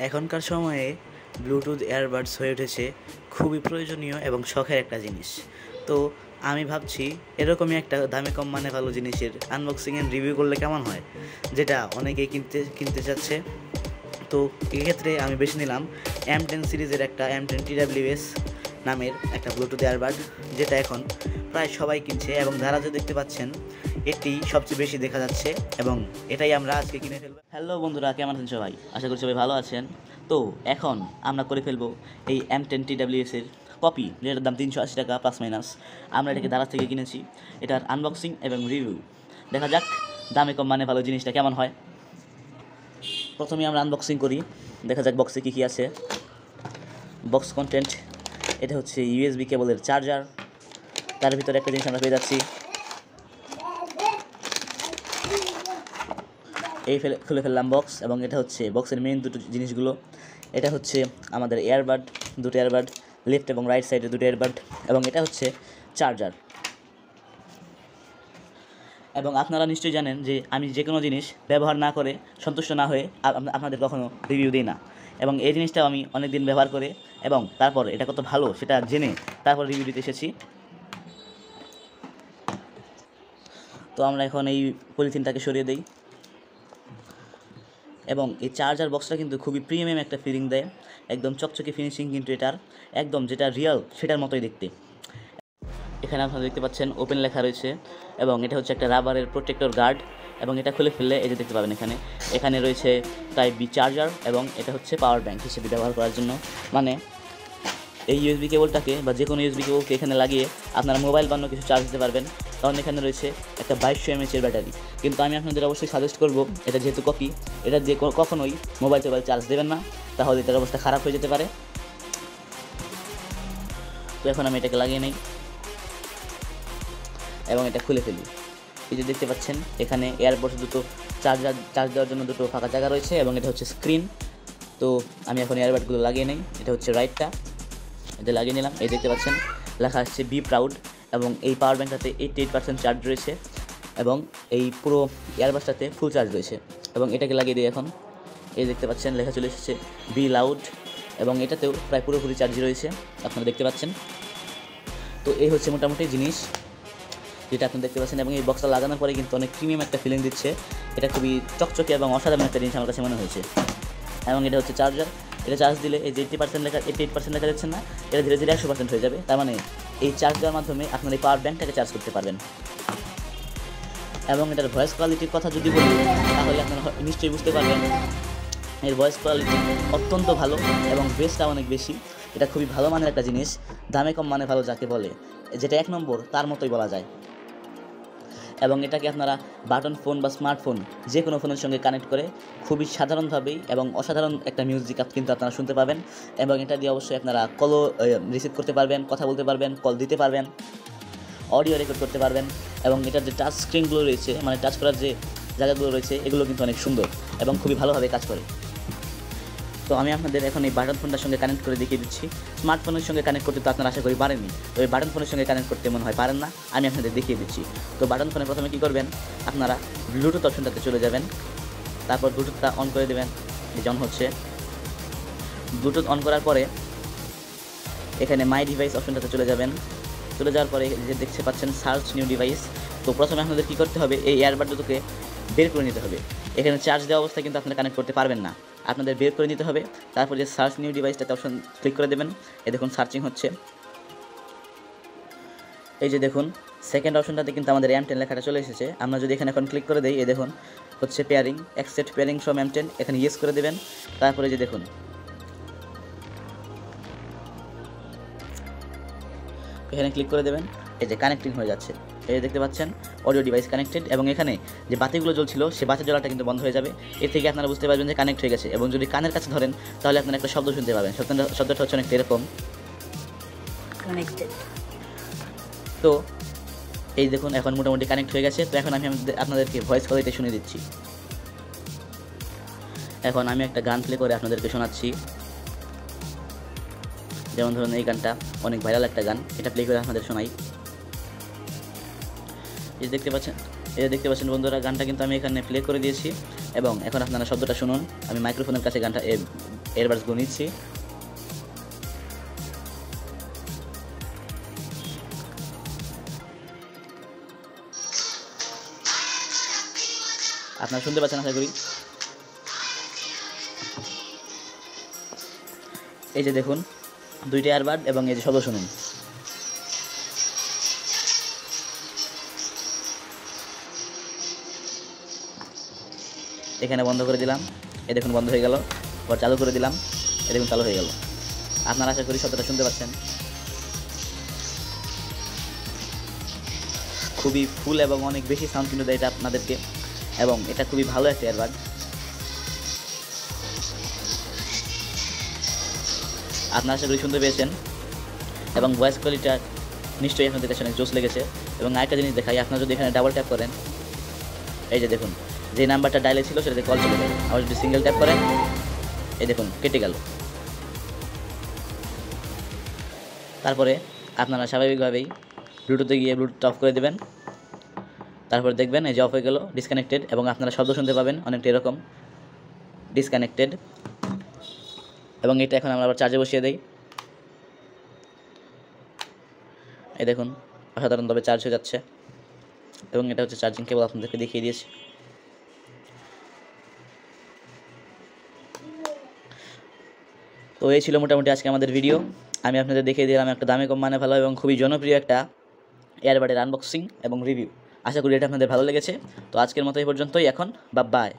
এখনকার সময়ে Bluetooth earbuds হয়ে উঠেছে খুবই প্রয়োজনীয় এবং শখের একটা জিনিস। তো আমি ভাবছি এরকমই একটা দামে কম মানে ভালো জিনিসের আনবক্সিং অ্যান্ড রিভিউ করলে কেমন হয়, যেটা অনেকেই কিনতে চাচ্ছে। তো এক্ষেত্রে আমি বেছে নিলাম M10 সিরিজের একটা M10 TWS নামের একটা ব্লুটুথ এয়ারবাড, যেটা এখন প্রায় সবাই কিনছে এবং যারা যে দেখতে পাচ্ছেন এটি সবচেয়ে বেশি দেখা যাচ্ছে এবং এটাই আমরা আজকে কিনে ফেলবো। হ্যালো বন্ধুরা, কেমন আছেন সবাই? আশা করি সবাই ভালো আছেন। তো এখন আমরা করে ফেলবো এই M10 TWS এর কপি, যেটার দাম 380 টাকা প্লাস মাইনাস। আমরা এটাকে দারাজ থেকে কিনেছি। এটার আনবক্সিং এবং রিভিউ দেখা যাক দামে কম মানে ভালো জিনিসটা কেমন হয়। প্রথমে আমরা আনবক্সিং করি, দেখা যাক বক্সে কী কী আছে। বক্স কন্টেন্ট, এটা হচ্ছে USB কেবলের চার্জার। তার ভিতরে একটা জিনিস আমরা পেয়ে যাচ্ছি, এই খুলে ফেললাম বক্স, এবং এটা হচ্ছে বক্সের মেইন দুটো জিনিসগুলো। এটা হচ্ছে আমাদের এয়ারবাড, দুটো এয়ারবাড, লেফট এবং রাইট সাইডে দুটো এয়ারবাড, এবং এটা হচ্ছে চার্জার। এবং আপনারা নিশ্চয়ই জানেন যে আমি যে কোনো জিনিস ব্যবহার না করে সন্তুষ্ট না হয়ে আপনাদের কখনো রিভিউ দিই না, এবং এই জিনিসটাও আমি অনেক দিন ব্যবহার করে এবং তারপর এটা কত ভালো সেটা জেনে তারপর রিভিউ দিতে এসেছি। তো আমরা এখন এই পলিথিনটাকে সরিয়ে দিই, এবং এই চার্জার বক্সটা কিন্তু খুবই প্রিমিয়াম একটা ফিলিং দেয়, একদম চকচকে ফিনিশিং কিন্তু এটার, একদম যেটা রিয়েল সেটার মতোই দেখতে। এখানে আপনারা দেখতে পাচ্ছেন ওপেন লেখা রয়েছে, এবং এটা হচ্ছে একটা রাবারের প্রোটেক্টর গার্ড, এবং এটা খুলে ফেললে এই যে দেখতে পাবেন এখানে রয়েছে টাইপ বি চার্জার, এবং এটা হচ্ছে পাওয়ার ব্যাংক হিসেবে ব্যবহার করার জন্য। মানে এই USB কেবলটাকে বা যে কোনো USB কেবলকে এখানে লাগিয়ে আপনারা মোবাইল বান্য কিছু চার্জ দিতে পারবেন, কারণ এখানে রয়েছে একটা 2200 mAh ব্যাটারি। কিন্তু আমি আপনাদের অবশ্যই সাজেস্ট করব, এটা যেহেতু কপি, এটা যে কখনোই মোবাইল চার্জ দেবেন না, তাহলে এটার অবস্থা খারাপ হয়ে যেতে পারে। তো এখন আমি এটাকে লাগিয়ে নিই এবং এটা খুলে ফেলি। এই যে দেখতে পাচ্ছেন এখানে এয়ারপোর্টে দুটো চার্জ দেওয়ার জন্য দুটো ফাঁকা জায়গা রয়েছে, এবং এটা হচ্ছে স্ক্রিন। তো আমি এখন এয়ারবাডগুলো লাগিয়ে নিই। এটা হচ্ছে রাইটটা, এটা লাগিয়ে নিলাম। এই দেখতে পাচ্ছেন লেখা আসছে বি প্রাউড, এবং এই পাওয়ার ব্যাংকটাতে 88% চার্জ রয়েছে, এবং এই পুরো এয়ারবাডসটাতে ফুল চার্জ রয়েছে। এবং এটাকে লাগিয়ে দিই এখন। এই দেখতে পাচ্ছেন লেখা চলে এসেছে বি লাউড, এবং এটাতেও প্রায় পুরোপুরি চার্জ রয়েছে, আপনারা দেখতে পাচ্ছেন। তো এই হচ্ছে মোটামুটি জিনিস যেটা আপনি দেখতে পাচ্ছেন, এবং এই বক্সটা লাগানোর পরে কিন্তু অনেক প্রিমিয়াম একটা ফিলিং দিচ্ছে। এটা খুবই চকচকে এবং অসাধারণ একটা জিনিস আমার কাছে মনে হয়েছে। এবং এটা হচ্ছে চার্জার, এটা চার্জ দিলে এই যে 88% লেখা যাচ্ছে না, এটা ধীরে ধীরে 100% হয়ে যাবে। তার মানে এই চার্জ দেওয়ার মাধ্যমে আপনার এই পাওয়ার ব্যাংকটাকে চার্জ করতে পারবেন। এবং এটার ভয়েস কোয়ালিটির কথা যদি বলি, তাহলে আপনারা নিশ্চয়ই বুঝতে পারবেন এর ভয়েস কোয়ালিটি অত্যন্ত ভালো এবং বেসটা অনেক বেশি। এটা খুবই ভালো মানের একটা জিনিস, দামে কম মানে ভালো যাকে বলে, যেটা এক নম্বর তার মতোই বলা যায়। এবং এটাকে আপনারা বাটন ফোন বা স্মার্টফোন যে কোনো ফোনের সঙ্গে কানেক্ট করে খুবই সাধারণভাবেই এবং অসাধারণ একটা মিউজিক কিন্তু আপনারা শুনতে পাবেন। এবং এটা দিয়ে অবশ্যই আপনারা কলও রিসিভ করতে পারবেন, কথা বলতে পারবেন, কল দিতে পারবেন, অডিও রেকর্ড করতে পারবেন। এবং এটার যে টাচ স্ক্রিনগুলো রয়েছে, মানে টাচ করার যে জায়গাগুলো রয়েছে, এগুলো কিন্তু অনেক সুন্দর এবং খুবই ভালোভাবে কাজ করে। তো আমি আপনাদের এখন এই বাটন ফোনটার সঙ্গে কানেক্ট করে দেখিয়ে দিচ্ছি। স্মার্টফোনের সঙ্গে কানেক্ট করতে তো আপনারা আশা করি পারেননি, তো এই বাটন ফোনের সঙ্গে কানেক্ট করতে মনে হয় পারেন না, আমি আপনাদের দেখিয়ে দিচ্ছি। তো বাটন ফোনে প্রথমে কী করবেন, আপনারা ব্লুটুথ অপশনটাতে চলে যাবেন, তারপর ব্লুটুথটা অন করে দেবেন। এই যে অন হচ্ছে। ব্লুটুথ অন করার পরে এখানে মাই ডিভাইস অপশনটাতে চলে যাবেন। চলে যাওয়ার পরে যে দেখতে পাচ্ছেন সার্চ নিউ ডিভাইস। তো প্রথমে আপনাদের কী করতে হবে, এই এয়ারবাড দুটোকে বের করে নিতে হবে। এখানে চার্জ দেওয়া অবস্থায় কিন্তু আপনারা কানেক্ট করতে পারবেন না, আপনাদের বের করে নিতে হবে। তারপর যে সার্চ নিউ ডিভাইসটাতে অপশন ক্লিক করে দেবেন। এই দেখুন সার্চিং হচ্ছে। এই যে দেখুন সেকেন্ড অপশনটাতে কিন্তু আমাদের M10 লেখাটা চলে এসেছে। আমরা যদি এখানে এখন ক্লিক করে দিই, এই দেখুন হচ্ছে pairing, accept pairing from M10, এখানে ইয়েস করে দেবেন। তারপরে যে দেখুন এখানে ক্লিক করে দেবেন, এই যে কানেক্টিং হয়ে যাচ্ছে। এই দেখতে পাচ্ছেন অডিও ডিভাইস কানেক্টেড, এবং এখানে যে বাতিগুলো জ্বলছিল সে বাতি জ্বলাটা কিন্তু বন্ধ হয়ে যাবে। এর থেকে আপনারা বুঝতে পারবেন যে কানেক্ট হয়ে গেছে। এবং যদি কানের কাছে ধরেন তাহলে আপনারা একটা শব্দ শুনতে পাবেন, শব্দটা হচ্ছে অনেকটা এরকম কানেক্টেড। তো এই দেখুন এখন মোটামুটি কানেক্ট হয়ে গেছে। তো এখন আমি আপনাদেরকে ভয়েস কোয়ালিটি শুনিয়ে দিচ্ছি। এখন আমি একটা গান প্লে করে আপনাদেরকে শোনাচ্ছি। যেমন ধরুন এই গানটা অনেক ভাইরাল একটা গান, এটা প্লে করে আপনাদের শোনাই। এই দেখতে পাচ্ছেন বন্ধুরা, গানটা কিন্তু আমি এখানে প্লে করে দিয়েছি, এবং এখন আপনারা শব্দটা শুনুন। আমি মাইক্রোফোনের কাছে গানটা এয়ারবাডসগুলো নিচ্ছি। আপনারা শুনতে পাচ্ছেন আশা করি। এই যে দেখুন 2টি এয়ারবাড এবং এই যে শব্দ শুনুন। এখানে বন্ধ করে দিলাম, এই দেখুন বন্ধ হয়ে গেল। আবার চালু করে দিলাম, এই দেখুন চালু হয়ে গেল। আপনারা আশা করি শব্দটা শুনতে পাচ্ছেন। খুবই ফুল এবং অনেক বেশি সাউন্ড কিন্তু দেয় এটা আপনাদেরকে, এবং এটা খুবই ভালো একটা এয়ারবাড। আপনারা আশা করি শুনতে পেয়েছেন, এবং ভয়েস কোয়ালিটিটা নিশ্চয়ই আপনাদের কাছে অনেক জোস লেগেছে। এবং আরেকটা জিনিস দেখাই, আপনারা যদি এখানে ডাবল ট্যাপ করেন, এই যে দেখুন যে নাম্বারটা ডায়ালে ছিল সেটাতে কল চলে যাবে। আবার যদি সিঙ্গেল ট্যাপ করেন, এই দেখুন কেটে গেল। তারপরে আপনারা স্বাভাবিকভাবেই ব্লুটুথে গিয়ে ব্লুটুথ অফ করে দেবেন। তারপর দেখবেন এই যে অফ হয়ে গেল, ডিসকানেক্টেড, এবং আপনারা শব্দ শুনতে পাবেন অনেকটা এরকম ডিসকানেক্টেড। এবং এটা এখন আমরা আবার চার্জে বসিয়ে দেই। এই দেখুন অসাধারণভাবে চার্জ হয়ে যাচ্ছে, এবং এটা হচ্ছে চার্জিং কেবল, আপনাদেরকে দেখিয়ে দিয়েছি। তো এই ছিল মোটামুটি আজকে আমাদের ভিডিও। আমি আপনাদের দেখিয়ে দিলাম একটা দামে কম মানে ভালো এবং খুবই জনপ্রিয় একটা এয়ারবাডের আনবক্সিং এবং রিভিউ। আশা করি এটা আপনাদের ভালো লেগেছে। তো আজকের মতো এই পর্যন্তই, এখন বাই।